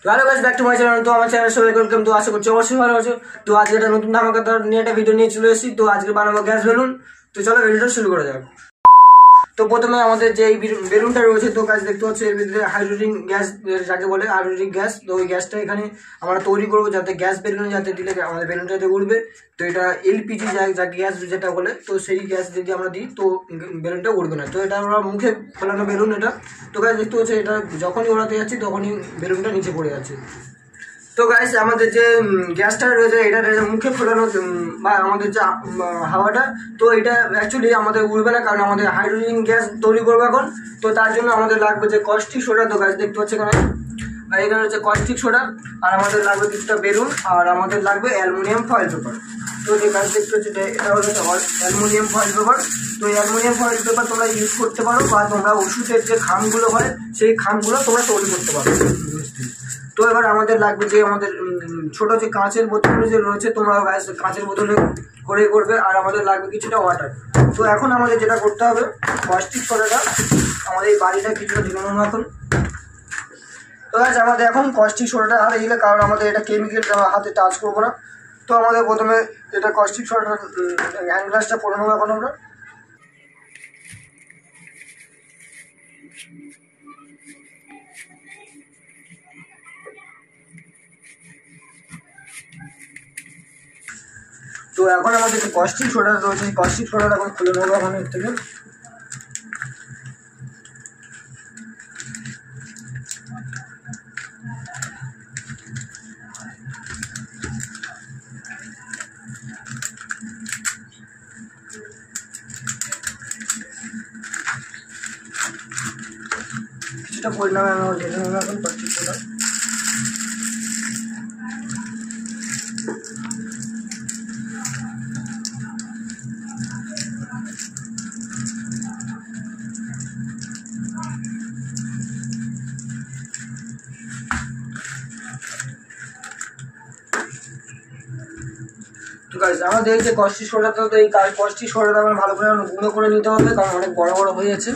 তো hello guys, back to my channel. তো আমার চ্যানেল সবাই ওয়েলকাম। তো আশা করছি অবশ্যই ভালো আছো। তো আজকে একটা নতুন ধামাকাদার নিয়ে একটা ভিডিও নিয়ে চলে এসেছি। তো আজকে বানাবো গ্যাস বেলুন। তো চলো ভিডিওটা শুরু করা যাক। তো প্রথমে আমাদের যে এই বেলুনটা রয়েছে, তো গাছ দেখতে পাচ্ছি এর ভিতরে হাইড্রোজেন গ্যাস, যাকে বলে হাইড্রোজেন গ্যাস। তো ওই গ্যাসটা এখানে আমরা তৈরি করবো যাতে গ্যাস বেলুনে যাতে দিলে আমাদের বেলুনটা যাতে উঠবে। তো এটা এলপিজি যা গ্যাস যেটা বলে, তো সেই গ্যাস যদি আমরা দিই তো বেলুনটা উঠবে না। তো এটা আমরা মুখে ফেলানো বেলুন এটা। তো গাছ দেখতে পাচ্ছি এটা যখনই ওড়াতে যাচ্ছি তখনই বেলুনটা নিচে পড়ে যাচ্ছে। তো গাইস আমাদের যে গ্যাসটা রয়েছে এটা মুখে ফোটানো বা আমাদের যে হাওয়াটা, তো এটা অ্যাকচুয়ালি আমাদের উড়বে না, কারণ আমাদের হাইড্রোজেন গ্যাস তৈরি করবো এখন। তো তার জন্য আমাদের লাগবে যে কস্টিক সোডা। তো গাছ দেখতে পাচ্ছি এখানে, আর এখানে হচ্ছে কস্টিক সোডা, আর আমাদের লাগবে কিছুটা বেলুন, আর আমাদের লাগবে অ্যালুমিনিয়াম ফয়েল পেপার। তো যে গাছ দেখতে হচ্ছে এটা হচ্ছে অ্যালুমিনিয়াম ফয়েল পেপার। তো এই অ্যালুমিনিয়াম ফয়েল পেপার তোমরা ইউজ করতে পারো, বা তোমরা ওষুধের যে খামগুলো হয় সেই খামগুলো তোমরা তৈরি করতে পারো। তো এবার আমাদের লাগবে যে আমাদের ছোট যে কাঁচের বোতল যে রয়েছে, তোমরা কাঁচের বোতলে করে করবে। আর আমাদের লাগবে কিছুটা ওয়াটার। তো এখন আমাদের যেটা করতে হবে, কস্টিক সোডাটা আমাদের এই বাড়িটা কিছুটা ঢেলে নেবো এখন। তো গাছ আমাদের এখন কস্টিক সোডাটা হাতে দিলে, কারণ আমাদের এটা কেমিক্যাল হাতে টাচ করবো না। তো আমাদের প্রথমে এটা কস্টিক সোডাটা হ্যান্ড গ্লাসটা পরে নেবো এখন আমরা। তো এখন আমাদের যে কস্টিক সোডা রয়েছে, এই কস্টিক সোডাটা এখন খুলে নেবো এখন এর থেকে। কিছুটা পরিমাণে আমরা ঢেলে নেবো এখন কস্টিক সোডা। তো গাইস আমাদের এই যে কস্টিক সোডাটা, তো এই কস্টিক সোডাটা আমার ভালো করে গুঁড়ো করে নিতে হবে, কারণ অনেক বড় বড় হয়ে যাচ্ছে।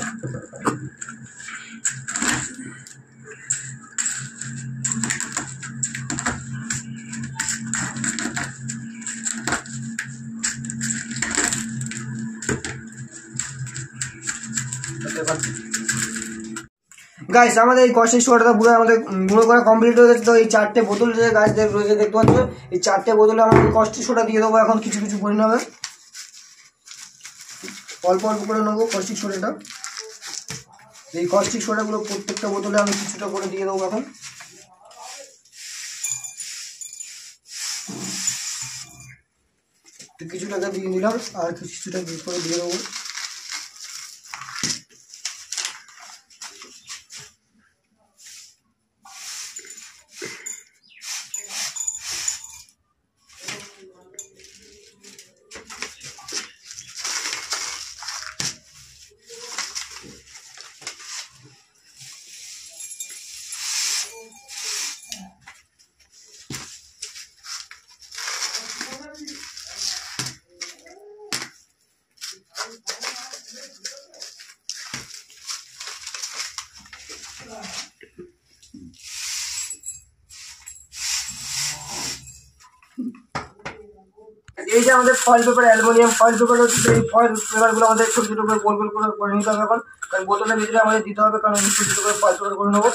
গাইস আমাদের এই কস্টিক সোডাটা পুরো আমাদের গুঁড়ো করা কমপ্লিট হয়ে গেছে। তো এই চারটে বোতল যে গাছ রয়েছে দেখতে পাচ্ছ, এই চারটে বোতলে আমাদের কস্টিক সোডা দিয়ে দেবো এখন কিছু কিছু পরিমাণে। অল্প অল্প করে নেবো কস্টিক সোডাটা। এই কস্টিক সোডাগুলো প্রত্যেকটা বোতলে আমি কিছুটা করে দিয়ে দেবো এখন। কিছুটাকে দিয়ে নিলাম, আর কিছুটা করে দিয়ে দেবো। এই যে আমাদের foil paper, aluminium foil paper হচ্ছে, এই ফয়েল পেপারগুলো আমাদের ছোটো ছোটো করে গোল গোল করে নিতে হবে এখন, কারণ বোতলের ভিতরে আমাদের দিতে হবে, কারণ ছোটো ছোটো করে ফয়েল পেপার করে নেবো।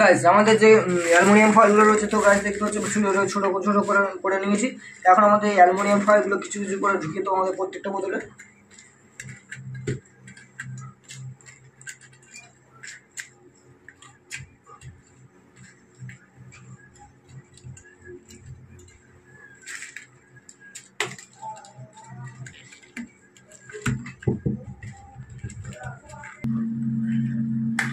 গাইস আমাদের যে অ্যালুমিনিয়াম ফয়েলগুলো রয়েছে, তো গাছ দেখতে হচ্ছে ছোটো ছোটো করে নিয়েছি। এখন আমাদের এই অ্যালুমিনিয়াম ফয়েলগুলো কিছু কিছু করে ঢুকিয়ে তো আমাদের প্রত্যেকটা বোতলে।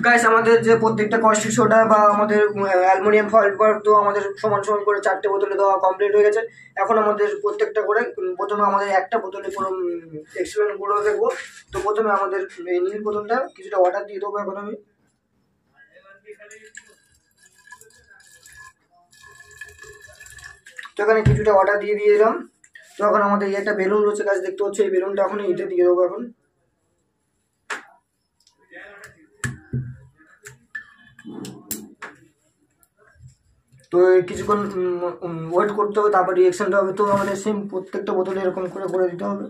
গাইস আমাদের যে প্রত্যেকটা কস্টিক সোডা বা আমাদের অ্যালুমিনিয়াম ফয়েল পেপার, তো আমাদের সমান সমান করে চারটে বোতলে দেওয়া কমপ্লিট হয়ে গেছে। এখন আমাদের প্রত্যেকটা করে প্রথমে আমাদের একটা বোতলে পুরো এক্সপেরিমেন্ট গুলো দেখবো। তো প্রথমে আমাদের এই নীল বোতলটা কিছুটা ওয়াটার দিয়ে দেবো এখন আমি। তো এখানে কিছুটা ওয়াটার দিয়ে দিলাম। তো তো এখন আমাদের এই একটা বেলুন রয়েছে গাছ, দেখতে পাচ্ছ এই বেলুনটা এখন এইটা দিয়ে দেবো এখন। তো কিছুক্ষণ ওয়েট করতে হবে, তারপর রিয়েকশনটা হবে। তো আমাদের সেম প্রত্যেকটা বোতলে এরকম করে করে দিতে হবে।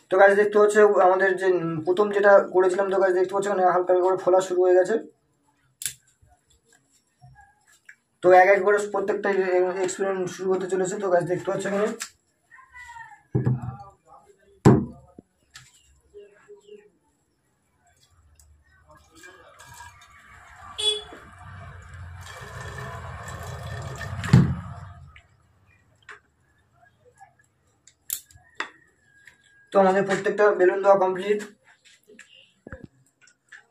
তো গাছ দেখতে হচ্ছে আমাদের যে প্রথম যেটা করেছিলাম, তো গাছ দেখতে পাচ্ছ মানে হালকা করে ফোলা শুরু হয়ে গেছে। তো এক এক করে প্রত্যেকটা এক্সপেরিমেন্ট শুরু হতে চলেছে। তো গাছ দেখতে পাচ্ছ এখানে তো আমাদের প্রত্যেকটা বেলুন দেওয়া কমপ্লিট।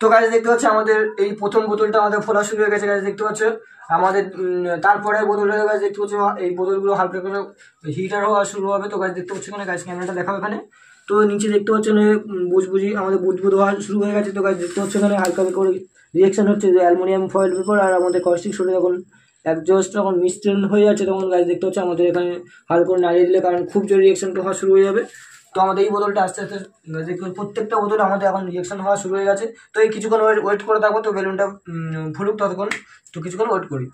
তো গাছ দেখতে পাচ্ছ আমাদের এই প্রথম বোতলটা আমাদের ফোলা শুরু হয়ে গেছে গাছ দেখতে পাচ্ছ। আমাদের তারপরে বোতলটা গাছ দেখতে পাচ্ছ এই বোতলগুলো হালকা করে হিটার হওয়া শুরু হবে। তো গাছ দেখতে পাচ্ছ এখানে গাছ ক্যামেরাটা দেখাও এখানে। তো নিচে দেখতে পাচ্ছ বুঝবুঝি আমাদের বুঝবুঝ হওয়া শুরু হয়ে গেছে। তো গাছ দেখতে পাচ্ছ এখানে হালকা করে রিয়েকশন হচ্ছে, যে অ্যালুমিনিয়াম ফয়েল পেপার আর আমাদের কস্টিক সোডা যখন একজস্ট যখন মিশ্রণ হয়ে যাচ্ছে, তখন গাছ দেখতে পাচ্ছ আমাদের এখানে হালকা করে নাড়িয়ে দিলে, কারণ খুব জোর রিয়েকশনটা হওয়া শুরু হয়ে যাবে। তো আমাদের এই বোতলটা আস্তে আস্তে প্রত্যেকটা বোতলে আমাদের এখন রিয়েকশন হওয়া শুরু হয়ে গেছে। তো এই কিছুক্ষণ ওয়েট করে থাকবো, তো বেলুনটা ফুলুক ততক্ষণ। তো কিছুক্ষণ ওয়েট করি।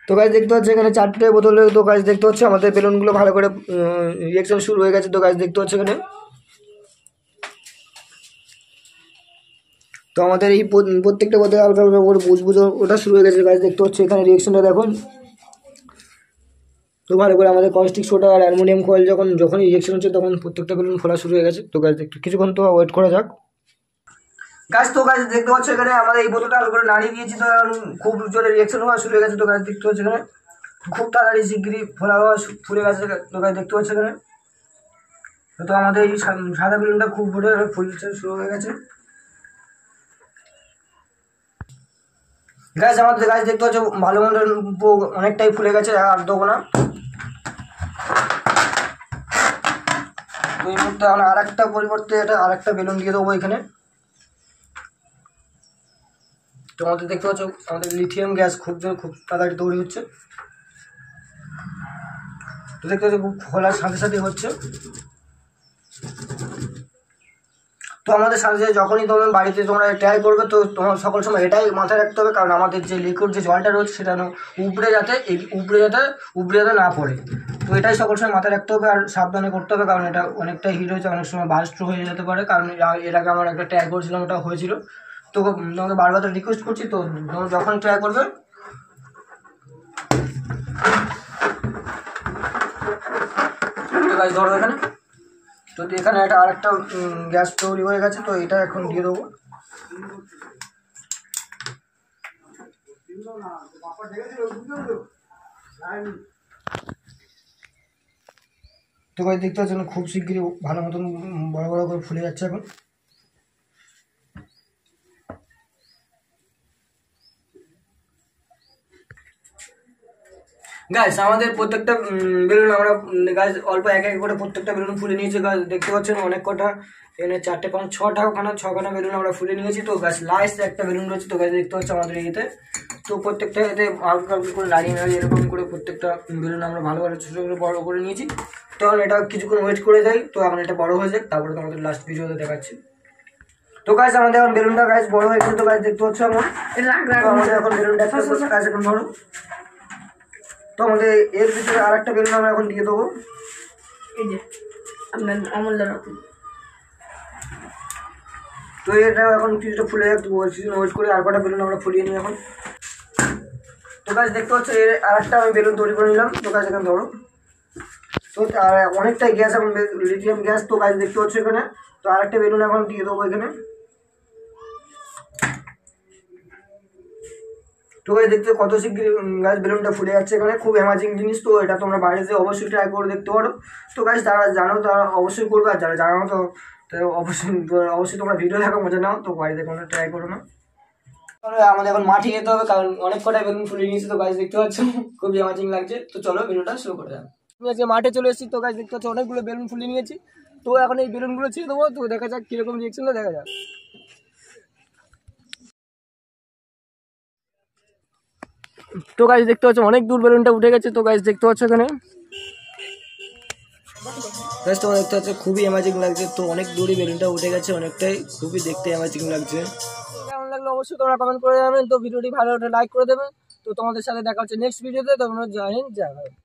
তো গাছ দেখতে হচ্ছে এখানে 4টে বোতলে, তো গাছ দেখতে হচ্ছে আমাদের বেলুনগুলো ভালো করে রিয়েকশন শুরু হয়ে গেছে। তো গাছ দেখতে হচ্ছে এখানে তো আমাদের এই প্রত্যেকটা বোতলে হালকা হালকা করে বুঝবুঝ ওটা শুরু হয়ে গেছে। গাছ দেখতে হচ্ছে এখানে রিয়েকশনটা দেখুন। তো ভালো করে আমাদের কস্টিক সোডা আর অ্যালুমিনিয়াম ফয়েল যখন রিয়েকশন হচ্ছে, তখন প্রত্যেকটা বেলুন খোলা শুরু হয়ে গেছে। তো গাছ একটু কিছুক্ষণ তো ওয়েট করা যাক গাছ। তো গাছ দেখতে পাচ্ছ এখানে আমাদের এই বোতলটা ভালো করে নাড়িয়ে দিয়েছি, তো খুব জোরে রিয়েকশন হওয়া শুরু হয়ে গেছে। তো গাছ দেখতে পাচ্ছ এখানে খুব তাড়াতাড়ি শিগগিরই ফোলা হওয়া ফুলে গেছে। তো গাছ দেখতে পাচ্ছ এখানে তো আমাদের এই সাদা বেলুনটা খুব জোরে ফুলতে শুরু হয়ে গেছে। গাছ আমাদের গাছ দেখতে পাচ্ছ ভালো মন্দ অনেকটাই ফুলে গেছে, আর দেবো না। তো এই মুহূর্তে আমরা আর একটা পরিবর্তে এটা আর একটা বেলুন দিয়ে দেবো এখানে। তো আমাদের দেখতে পাচ্ছ আমাদের লিথিয়াম গ্যাস খুব তাড়াতাড়ি তৈরি হচ্ছে। তো দেখতে পাচ্ছ খুব খোলার সাথে সাথে হচ্ছে। তো আমাদের সাথে সাথে যখনই তোমরা বাড়িতে তোমরা ট্রাই করবে, তো তোমার সকল সময় এটাই মাথায় রাখতে হবে, কারণ আমাদের যে লিকুইড যে জলটা রয়েছে সেটা উপড়ে যাতে না পড়ে। তো এটাই সকল সময় মাথায় রাখতে হবে আর সাবধানে করতে হবে, কারণ এটা অনেকটা হিট হয়েছে, অনেক সময় বাস্ট হয়ে যেতে পারে। কারণ এর আগে আমার একটা ট্রাই করেছিলাম, ওটা হয়েছিল। তো তোমাকে বারবার রিকোয়েস্ট করছি, তো যখন ট্রাই করবে গাছ ধরো এখানে। তো এখানে একটা আরেকটা গ্যাস তৈরি হয়ে গেছে, তো এটা এখন দিয়ে দেবো। তো গাছ দেখতে পাচ্ছেন খুব শিগগিরই ভালো মতন বড় বড় করে ফুলে যাচ্ছে এখন। গাছ আমাদের প্রত্যেকটা বেলুন আমরা গাছ অল্প এক এক করে প্রত্যেকটা বেলুন ফুলে নিয়েছি। গাছ দেখতে পাচ্ছেন অনেক কটা এখানে 4টে 5 6খানা বেলুন আমরা ফুলে নিয়েছি। তো গাছ লাস্ট একটা বেলুন রয়েছে। তো গাছ দেখতে পাচ্ছি আমাদের এতে, তো প্রত্যেকটা এতে হালকা করে নাড়িয়ে এরকম করে প্রত্যেকটা বেলুন আমরা ভালোভাবে ছোটো করে বড় করে নিয়েছি। তো এখন এটা কিছুক্ষণ ওয়েট করে যাই, তো এখন এটা বড় হয়ে যাক, তারপরে তোমাদের লাস্ট ভিডিওতে দেখাচ্ছি। তো গাছ আমাদের এখন বেলুনটা গাছ বড় হয়ে গেছে। তো গাছ দেখতে পাচ্ছ আমার আমাদের এখন বেলুনটা গাছ এখন ধরো। তো আমাদের এর ভিতরে আর একটা বেলুন আমরা এখন দিয়ে দেবো। এই যে আপনার অমূল্য রকম। তো এটা এখন কিছুটা ফুলে যাক, ওয়েট করে আর কটা বেলুন আমরা ফুলিয়ে নিই এখন। তো গাছ দেখতে পাচ্ছ এর আর একটা আমি বেলুন তৈরি করে নিলাম। তো গাছ এখানে ধরো। তো আর অনেকটাই গ্যাস এখন লিথিয়াম গ্যাস। তো গাছ দেখতে পাচ্ছ এখানে, তো আরেকটা বেলুন এখন দিয়ে দেবো এখানে। তো গাছ দেখতে কত শিগগির গাছ বেলুনটা ফুলে যাচ্ছে এখানে, খুব অ্যামাজিং জিনিস। তো এটা তোমরা বাড়িতে অবশ্যই ট্রাই করে দেখতে পারো। তো গাছ যারা জানো তারা অবশ্যই করবে, আর যারা জানো তো অবশ্যই তোমরা ভিডিও দেখো, মজা নাও। তো বাড়িতে কোনো ট্রাই করো না। আমাদের এখন মাঠে যেতে হবে, কারণ অনেক কটাই বেলুন ফুলিয়ে নিয়েছি। তো গাছ দেখতে পাচ্ছ খুবই অ্যামাজিং লাগছে। তো চলো ভিডিওটা শুরু করে যাক। আমি আজকে মাঠে চলে এসেছি। তো গাছ দেখতে পাচ্ছ অনেকগুলো বেলুন ফুলিয়ে নিয়েছি। তো এখন এই বেলুনগুলো ছেড়ে দেবো। তো দেখা যাক কিরকম রিয়েকশন দেখা যাক। তো গাছ দেখতে পাচ্ছ অনেক দূর বেলুনটা উঠে গেছে। তো গাছ দেখতে পাচ্ছ এখানে গাছ তোমরা দেখতে পাচ্ছ খুবই অ্যামাজিং লাগছে। তো অনেক দূরই বেলুনটা উঠে গেছে, অনেকটাই খুবই দেখতে অ্যামাজিং লাগছে। কেমন লাগলো অবশ্যই তোমরা কমেন্ট করে জানাবেন। তো ভিডিওটি ভালো লাগলে লাইক করে দেবে। তো তোমাদের সাথে দেখা হচ্ছে নেক্সট ভিডিওতে। তোমরা জয় হিন্দ, জয় ভারত।